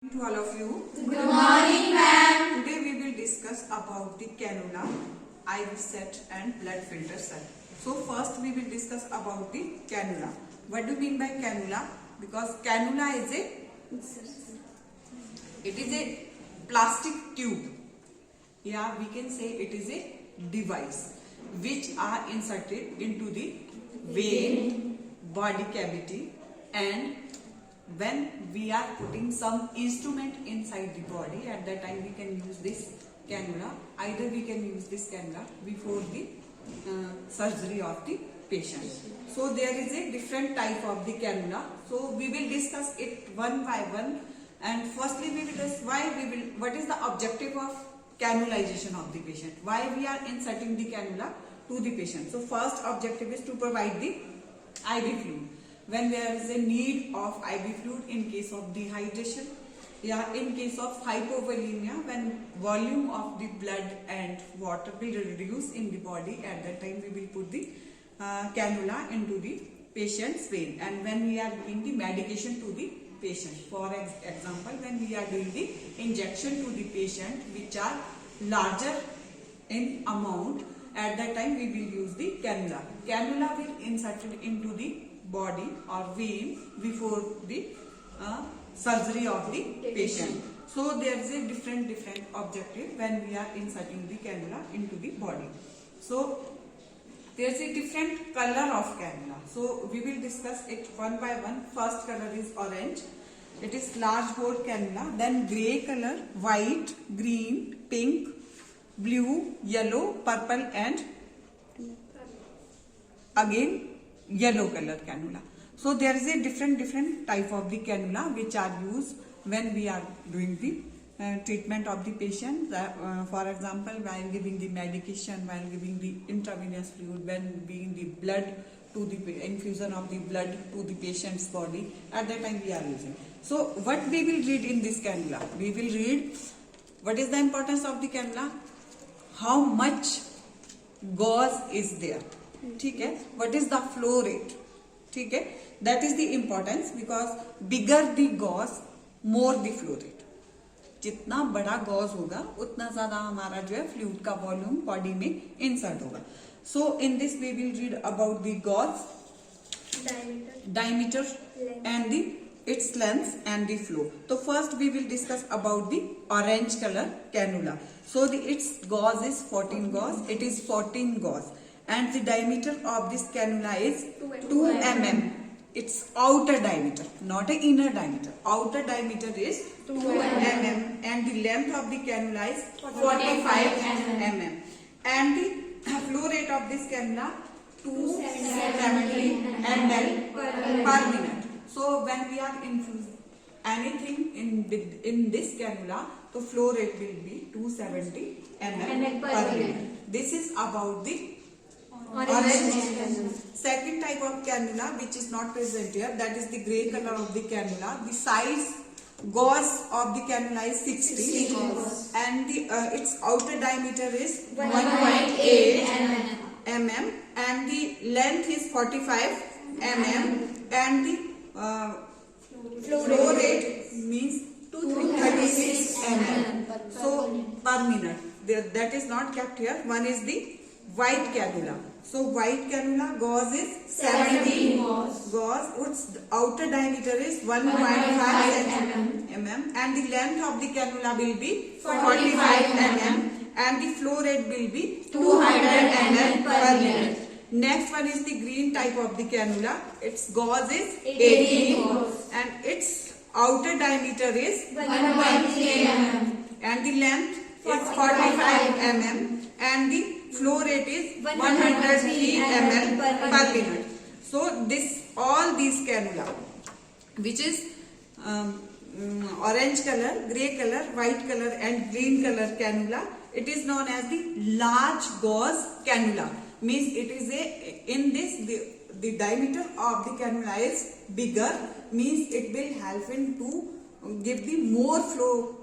To all of you. Good morning, ma'am. Today we will discuss about the cannula, IV set and blood filter set. So first we will discuss about the cannula. What do you mean by cannula? Because cannula is a plastic tube. Yeah, we can say it is a device which are inserted into the vein, body cavity, and when we are putting some instrument inside the body, at that time we can use this cannula. Either we can use this cannula before the surgery of the patient. So there is a different type of the cannula. So we will discuss it one by one. And firstly we will discuss what is the objective of cannulization of the patient. Why we are inserting the cannula to the patient. So first objective is to provide the IV fluid. When there is a need of IV fluid in case of dehydration, in case of hypovolemia, when volume of the blood and water will reduce in the body, at that time we will put the cannula into the patient's vein. And when we are giving the medication to the patient, for example, when we are doing the injection to the patient which are larger in amount, at that time we will use the cannula. Cannula will inserted into the body or vein before the surgery of the patient. So there is a different objective when we are inserting the cannula into the body. So there is a different color of cannula. So we will discuss it one by one. First color is orange. It is large bore cannula. Then grey color, white, green, pink, blue, yellow, purple, and again yellow color cannula. So there is a different type of the cannula which are used when we are doing the treatment of the patient. For example, while giving the medication, while giving the intravenous fluid, when giving the blood to the infusion of the blood to the patient's body, at that time we are using. So what we will read in this cannula? We will read what is the importance of the cannula, how much gauze is there, okay? What is the flow rate, okay? That is the importance, because bigger the gauze, more the flow rate. जितना बड़ा gauge होगा उतना ज्यादा हमारा जो है fluid का volume body में इंसर्ट होगा. So in this we will read about the gauge, diameter and the its length and the flow. So first we will discuss about the orange color cannula. So its gauze is 14 gauze. It is 14 gauze. And the diameter of this cannula is 2 mm. Its outer diameter, not a inner diameter. Outer diameter is 2 mm, and the length of the cannula is 45 mm. And the flow rate of this cannula 270 ml per minute. So when we are infusing anything in this cannula, the flow rate will be 270 ml per minute. This is about the orange. Second type of cannula which is not present here, that is the grey color of the cannula. The size gauze of the cannula is 60 and the its outer diameter is 1.8 mm and the length is 45 mm and the flow rate means 236 ml. So per minute. That is not kept here. One is the white cannula. So white cannula gauze is 70 gauze. Its outer diameter is 1.5 mm and the length of the cannula will be 45 mm and the flow rate will be 200 ml per minute. Next one is the green type of the cannula. Its gauze is 18 and its outer diameter is 1.3 mm and the length is 45 mm and the flow rate is 103 ml per minute. So all these cannula, which is orange color, grey color, white color and green color cannula, it is known as the large gauze cannula. Means it is the diameter of the cannula is bigger, means it will help in to give the more flow.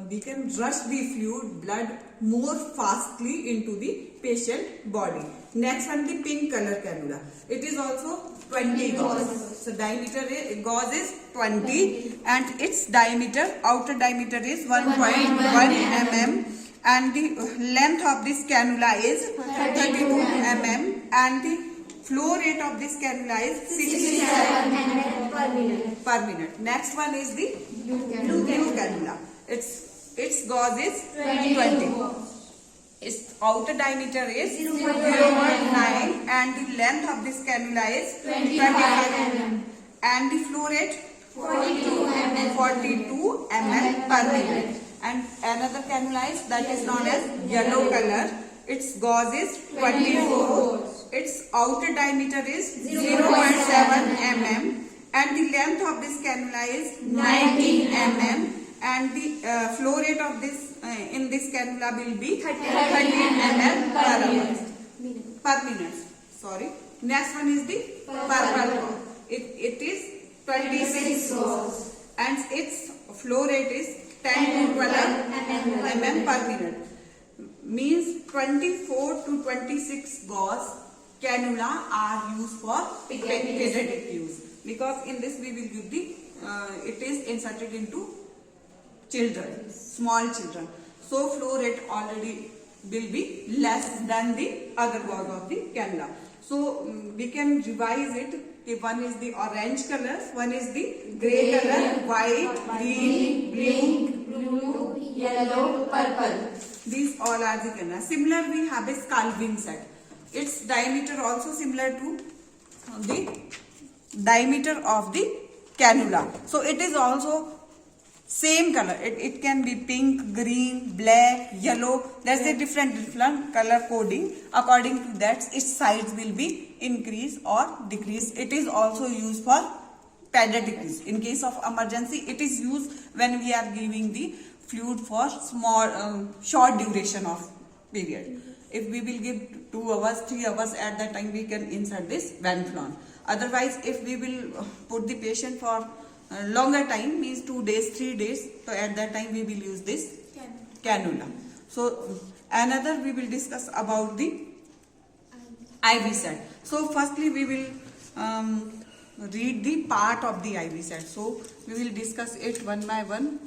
We can rush the fluid, blood more fastly into the patient body. Next one, the pink color cannula. It is also 20 gauze. So diameter gauze is 20 and its diameter, outer diameter is 1.1 mm and the length of this cannula is 32 mm and the flow rate of this cannula is 67 per minute. Next one is the blue cannula. Its gauge is 20. Its outer diameter is 0.9 and the length of this cannula is 25 mm and the flow rate 42 mm per minute. And another cannula is that is known as yellow color. Its gauge is 24. Its outer diameter is 0.7 mm and the length of this cannula is 19 mm and the flow rate of this in this cannula will be 13 mm per minute. Sorry. Next one is the purple one. It is 26 and its flow rate is 10 to 12 mm per minute. Means 24 to 26 gauze cannula are used for pediatric use because in this we will give the it is inserted into children, small children. So flow rate already will be less than the other gauze of the cannula. So we can revise it. One is the orange color, one is the grey color, white, green, blue, yellow, purple. These all are the cannula. Similar we have a skull wing set. Its diameter also similar to the diameter of the cannula. So it is also same color. It can be pink, green, black, yellow. There's a different color coding. According to that, its size will be increase or decrease. It is also used for pediatric use. In case of emergency, it is used when we are giving the fluid for small, short duration of period. If we will give 2 hours, 3 hours, at that time we can insert this Venflon. Otherwise, if we will put the patient for longer time, means 2 days, 3 days, so at that time we will use this cannula. So another we will discuss about the IV set. So firstly we will read the part of the IV set. So we will discuss it one by one.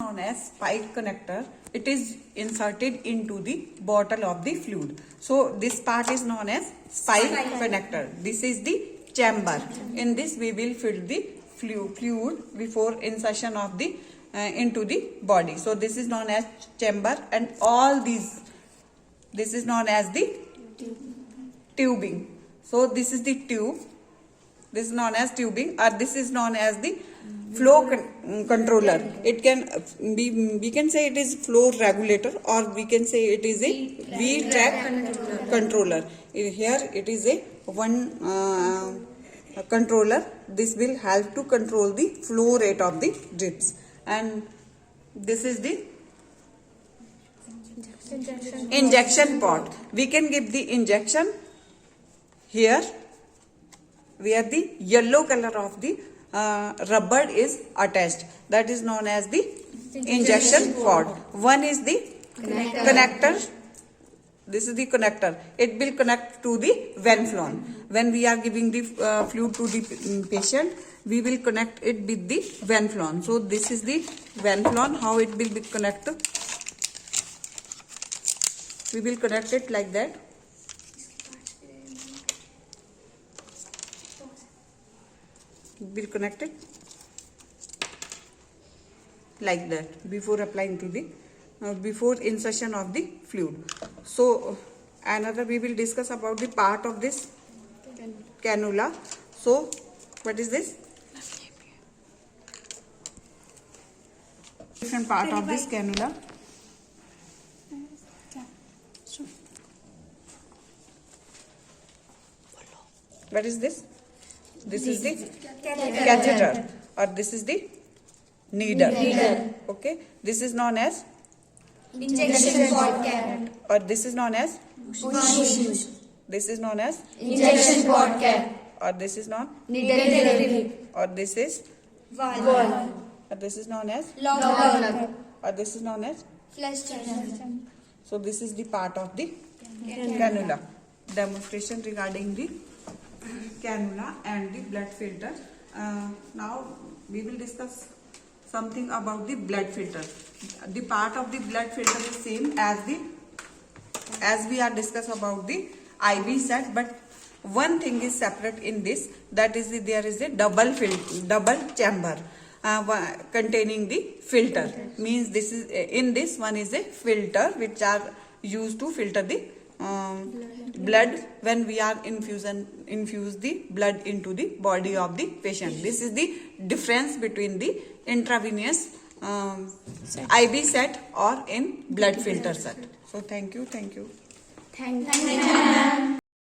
Known as spike connector. It is inserted into the bottle of the fluid. So this part is known as spike connector. This is the chamber. In this we will fill the fluid before insertion of the into the body. So this is known as chamber and all these, this is known as the tubing. So this is the tube. This is known as tubing or this is known as the flow controller. It can be, we can say it is flow regulator or we can say it is a V-track controller. Here it is a one controller. This will help to control the flow rate of the drips. And this is the injection pot. We can give the injection here where the yellow color of the rubber is attached. That is known as the injection pot. One is the connector. This is the connector. It will connect to the Venflon. When we are giving the fluid to the patient, we will connect it with the Venflon. So this is the Venflon. How it will be connected? We will connect it like that. Will connect it like that before applying to the before insertion of the fluid. So another we will discuss about the part of this cannula. So what is this? Different part of this cannula. What is this? This is the catheter or this is the needle. Okay. This is known as Injection pot cap. or this is known as Bush. this is known as Injection pot cap. or this is known Needle therapy. or this is Wall. or this is known as Log. or this is known as. Flush channel. So this is the part of the cannula. demonstration regarding the cannula and the blood filter. Now we will discuss something about the blood filter. The part of the blood filter is same as we are discuss about the IV set, but one thing is separate in this, that is there is a double chamber containing the filter. Means this is in this one is a filter which are used to filter the blood when we are infuse the blood into the body of the patient. This is the difference between the intravenous IV set or in blood filter set. So thank you. Thank you.